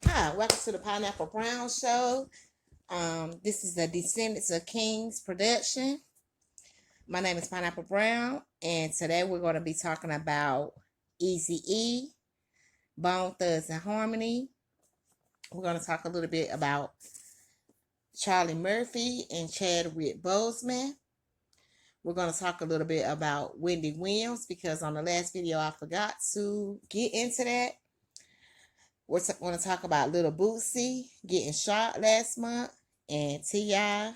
Hi, welcome to the Pineapple Brown Show. This is the Descendants of Kings production. My name is Pineapple Brown, and today we're going to be talking about Eazy-E, Bone Thugs and Harmony. We're going to talk a little bit about Charlie Murphy and Chadwick Boseman. We're going to talk a little bit about Wendy Williams, because on the last video I forgot to get into that. We're going to talk about Little Bootsy getting shot last month, and T.I.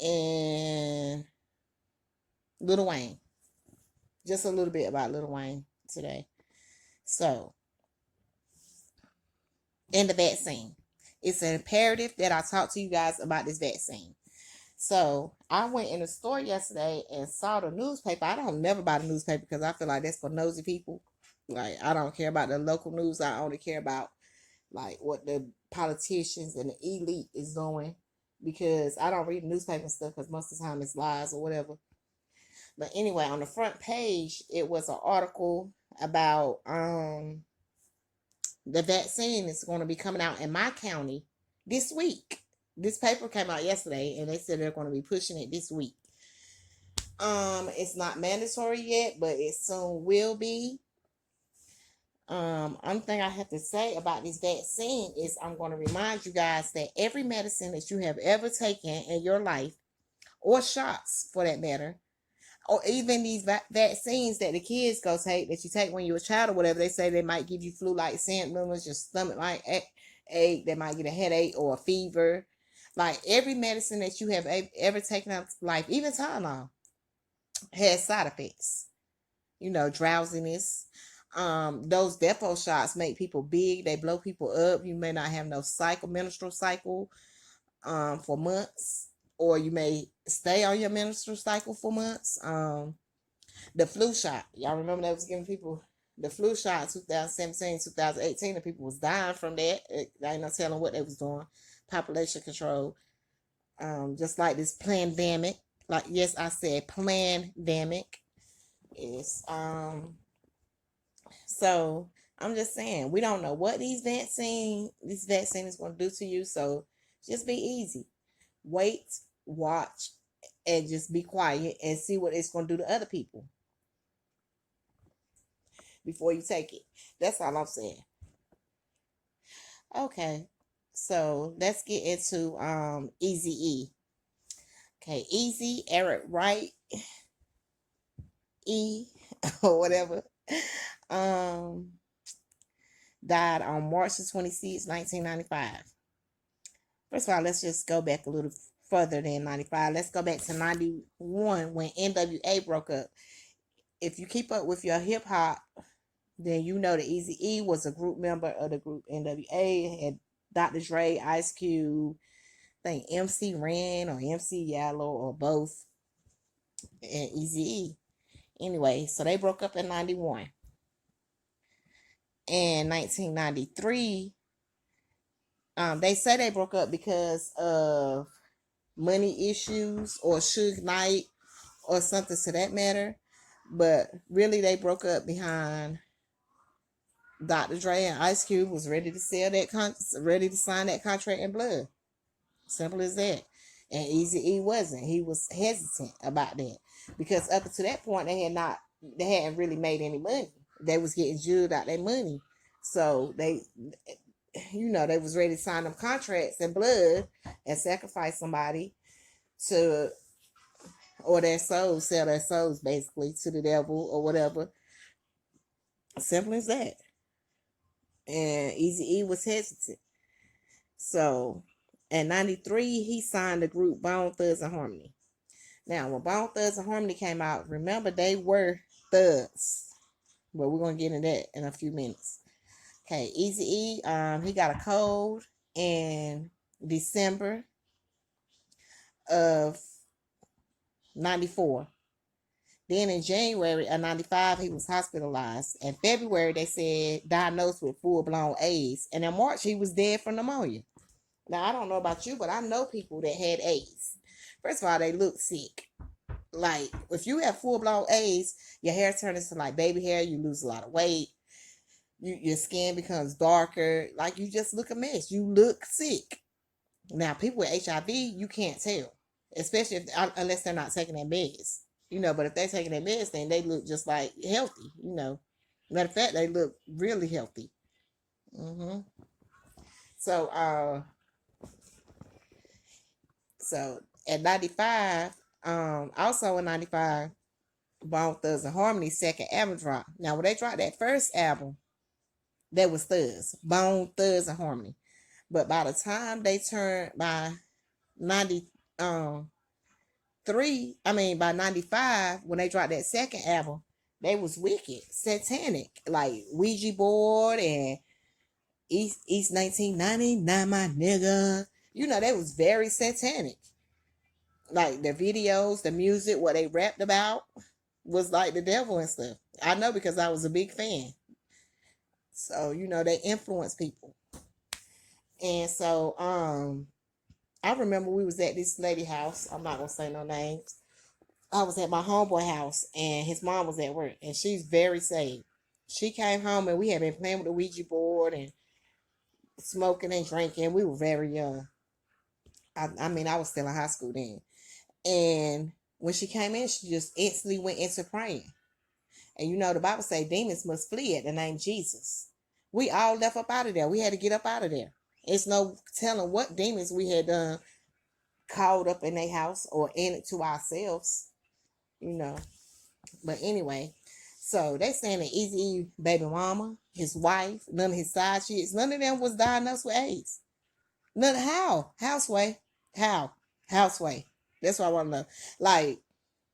and Lil Wayne. Just a little bit about Lil Wayne today. So, and the vaccine. It's imperative that I talk to you guys about this vaccine. So, I went in the store yesterday and saw the newspaper. I don't never buy the newspaper because I feel like that's for nosy people. Like, I don't care about the local news. I only care about, like, what the politicians and the elite is doing. Because I don't read the newspaper and stuff because most of the time it's lies or whatever. But anyway, on the front page, it was an article about the vaccine is going to be coming out in my county this week. This paper came out yesterday, and they said they're going to be pushing it this week. It's not mandatory yet, but it soon will be. Only thing I have to say about this vaccine is I'm going to remind you guys that every medicine that you have ever taken in your life, or shots for that matter, or even these vaccines that the kids go take, that you take when you're a child or whatever, they say they might give you flu-like symptoms, your stomach might ache, they might get a headache or a fever. Like every medicine that you have ever taken in life, even Tylenol, has side effects. You know, drowsiness. Those depot shots make people big. They blow people up. You may not have no menstrual cycle for months, or you may stay on your menstrual cycle for months. The flu shot, y'all remember that was giving people the flu shot 2017, 2018, and people was dying from that. I ain't no telling what they was doing. Population control. Just like this pandemic. Like, yes, I said pandemic. Is so I'm just saying, we don't know what this vaccine is going to do to you. So just be easy. Wait, watch, and just be quiet and see what it's going to do to other people before you take it. That's all I'm saying. Okay, so let's get into Eazy-E. Okay, Easy, Eric Wright, E, or whatever, died on March 26, 1995. First of all, let's just go back a little further than 95. Let's go back to 91 when NWA broke up. If you keep up with your hip hop, then you know that Eazy-E was a group member of the group NWA. Had Dr. Dre, Ice Cube, I think MC Ren or MC Yellow or both, and Eazy-E. Anyway, so they broke up in 91. In 1993, they say they broke up because of money issues or Suge Knight or something to that matter. But really, they broke up behind Dr. Dre and Ice Cube was ready to sell ready to sign that contract in blood. Simple as that. And Eazy-E wasn't. He was hesitant about that because up to that point they hadn't really made any money. They was getting jeweled out their money, so they was ready to sign them contracts in blood and sacrifice somebody to, or their souls, sell their souls basically to the devil or whatever. Simple as that. And Eazy-E was hesitant. So in 93, he signed the group Bone Thugs and Harmony. Now, when Bone Thugs and Harmony came out, remember they were thugs. But we're going to get into that in a few minutes. Okay, Eazy-E, he got a cold in December of 94. Then in January of 95, he was hospitalized. In February, they said diagnosed with full-blown AIDS. And in March, he was dead from pneumonia. Now, I don't know about you, but I know people that had AIDS. First of all, they look sick. Like, if you have full-blown AIDS, your hair turns into like baby hair, you lose a lot of weight, your skin becomes darker, like you just look a mess. You look sick. Now, people with HIV, you can't tell, especially unless they're not taking their meds. But if they're taking their meds, then they look just like healthy. Matter of fact, they look really healthy. hmm So, so at 95, also in 95, Bone Thugs and Harmony's second album dropped. Now, when they dropped that first album, that was Thugs, Bone Thugs and Harmony. But by the time they turned by 90, by 95, when they dropped that second album, they was wicked, satanic, like Ouija board and East 1999, my nigga. They was very satanic. Like the videos, the music, what they rapped about was like the devil and stuff. I know because I was a big fan. So, they influence people. And so, I remember we was at this lady house. I'm not gonna say no names. I was at my homeboy house and his mom was at work and she's very saved. She came home and we had been playing with the Ouija board and smoking and drinking. We were very young. I was still in high school then. And when she came in, she just instantly went into praying. And the Bible say demons must flee at the name Jesus. We all left up out of there. We had to get up out of there. It's no telling what demons we had done called up in their house or in it to ourselves. But anyway, so they saying that Eazy baby mama, his wife, none of his side chicks, none of them was diagnosed with AIDS. None. How? Houseway. How? Houseway. That's what I want to know. Like,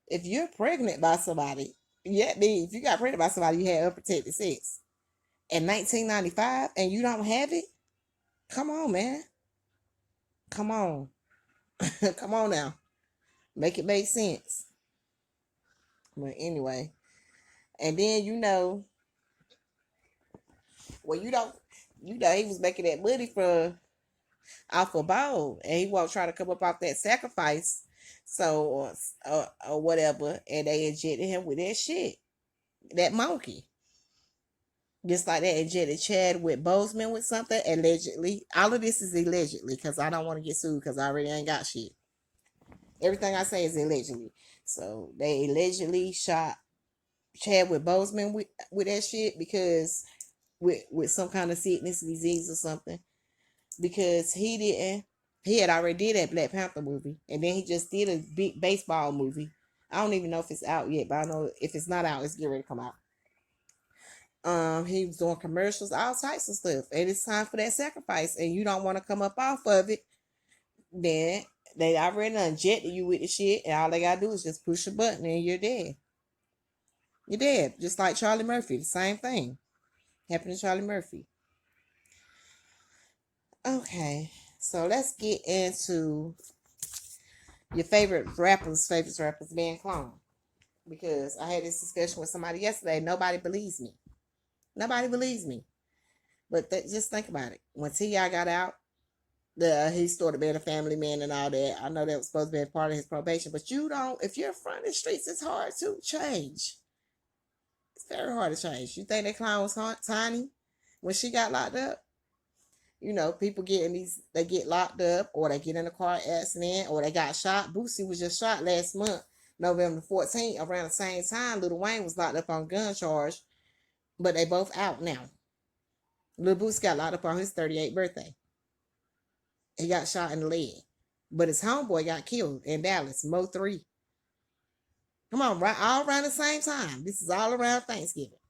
if you're pregnant by somebody, if you got pregnant by somebody, you had unprotected sex in 1995 and you don't have it, come on, man. Come on. Come on now. Make it make sense. But anyway, and then he was making that money off a bowl, and he won't try to come up off that sacrifice, so or whatever, and they injected him with that shit, that monkey, just like they injected Chadwick Boseman with something allegedly. All of this is allegedly because I don't want to get sued because I already ain't got shit. Everything I say is allegedly. So they allegedly shot Chadwick Boseman with that shit because with some kind of sickness, disease or something, because he had already did that Black Panther movie, and then he just did a big baseball movie. I don't even know if it's out yet, but I know if it's not out, it's getting ready to come out. He was doing commercials, all types of stuff, and it's time for that sacrifice, and you don't want to come up off of it, then they already injected you with the shit, and all they gotta do is just push a button and you're dead. You're dead. Just like Charlie Murphy. The same thing happened to Charlie Murphy. Okay, so let's get into your favorite rappers being cloned. Because I had this discussion with somebody yesterday. Nobody believes me. But just think about it. When T.I. got out, he started being a family man and all that. I know that was supposed to be a part of his probation, but if you're from the streets, it's hard to change. It's very hard to change. You think that clown was tiny when she got locked up? People they get locked up, or they get in a car accident, or they got shot. Boosie was just shot last month, November 14th, around the same time. Lil Wayne was locked up on gun charge, but they both out now. Lil Boosie got locked up on his 38th birthday. He got shot in the leg, but his homeboy got killed in Dallas, Mo 3. Come on, right, all around the same time. This is all around Thanksgiving.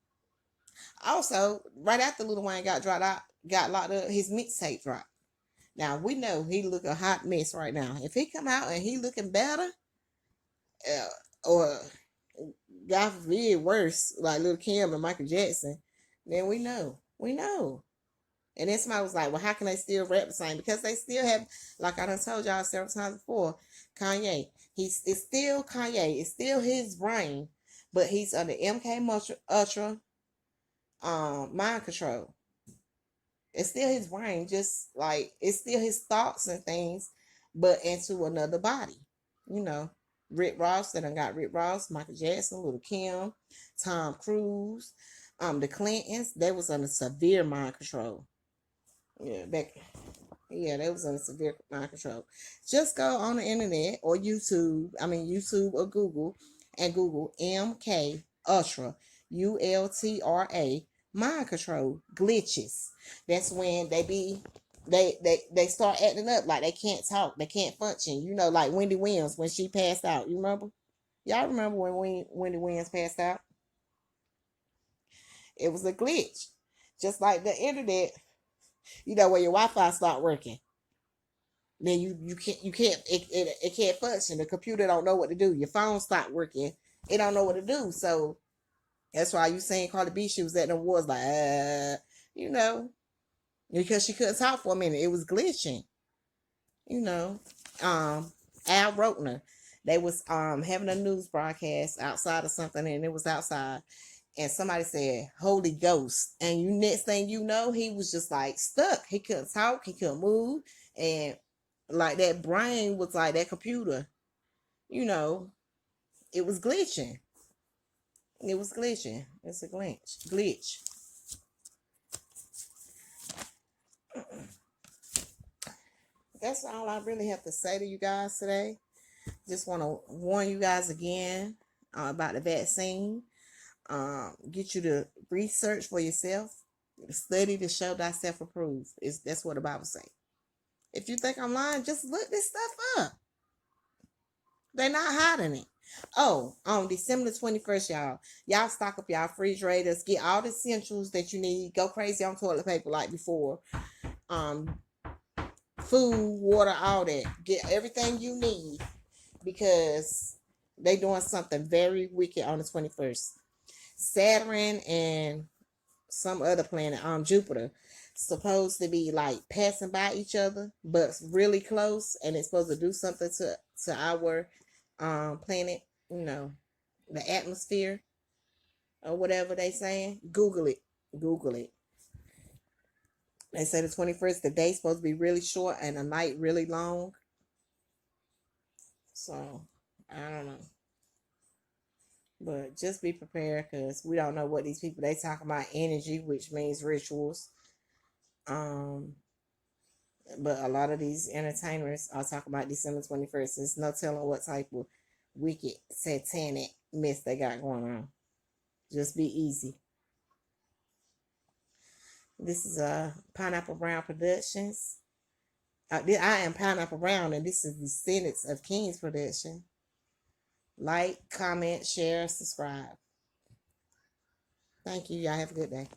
Also, right after Lil Wayne got locked up, his mixtape dropped. Now, we know he look a hot mess right now. If he come out and he looking better, or God forbid worse, like Lil Kim and Michael Jackson, then we know. And then somebody was like, well, how can they still rap the same? Because they still have, like I done told y'all several times before, Kanye. It's still Kanye. It's still his brain, but he's under MK Ultra mind control. It's still his brain, just like it's still his thoughts and things, but into another body. You know, Rick Ross, they done got Rick Ross, Michael Jackson, Little Kim, Tom Cruise, the Clintons, they was under severe mind control. Yeah, they was under severe mind control. Just go on the internet or YouTube or Google, and Google MK Ultra, ULTRA, mind control glitches. That's when they start acting up like they can't talk, they can't function. You know, like Wendy Williams when she passed out. You remember? Y'all remember when Wendy Williams passed out? It was a glitch. Just like the internet, where your Wi-Fi stopped working. Then it can't function. The computer don't know what to do. Your phone stopped working. It don't know what to do. So that's why you saying Cardi B, she was at the awards like you know, because she couldn't talk for a minute. It was glitching. You know. Al Roker, they was having a news broadcast outside or something, and it was outside. And somebody said Holy Ghost, and next thing you know, he was just like stuck. He couldn't talk, he couldn't move, and like that brain was like that computer, it was glitching. It was glitching. It's a glitch. That's all I really have to say to you guys today. Just want to warn you guys again about the vaccine. Get you to research for yourself. Study to show thyself approved. That's what the Bible say. If you think I'm lying, just look this stuff up. They're not hiding it. Oh, on December 21st, y'all stock up y'all refrigerators. Get all the essentials that you need. Go crazy on toilet paper like before. Food, water, all that. Get everything you need because they doing something very wicked on the 21st. Saturn and some other planet, Jupiter, supposed to be like passing by each other, but really close, and it's supposed to do something to our planet, the atmosphere or whatever they saying. Google it. They say the 21st, the day's supposed to be really short and the night really long. So I don't know. But just be prepared because we don't know what these people, they talk about energy, which means rituals. But a lot of these entertainers are talking about December 21st. There's no telling what type of wicked satanic mess they got going on. Just be easy. This is Pineapple Brown Productions. I am Pineapple Brown, and this is Descendants of Kings production. Like, comment, share, subscribe. Thank you. Y'all have a good day.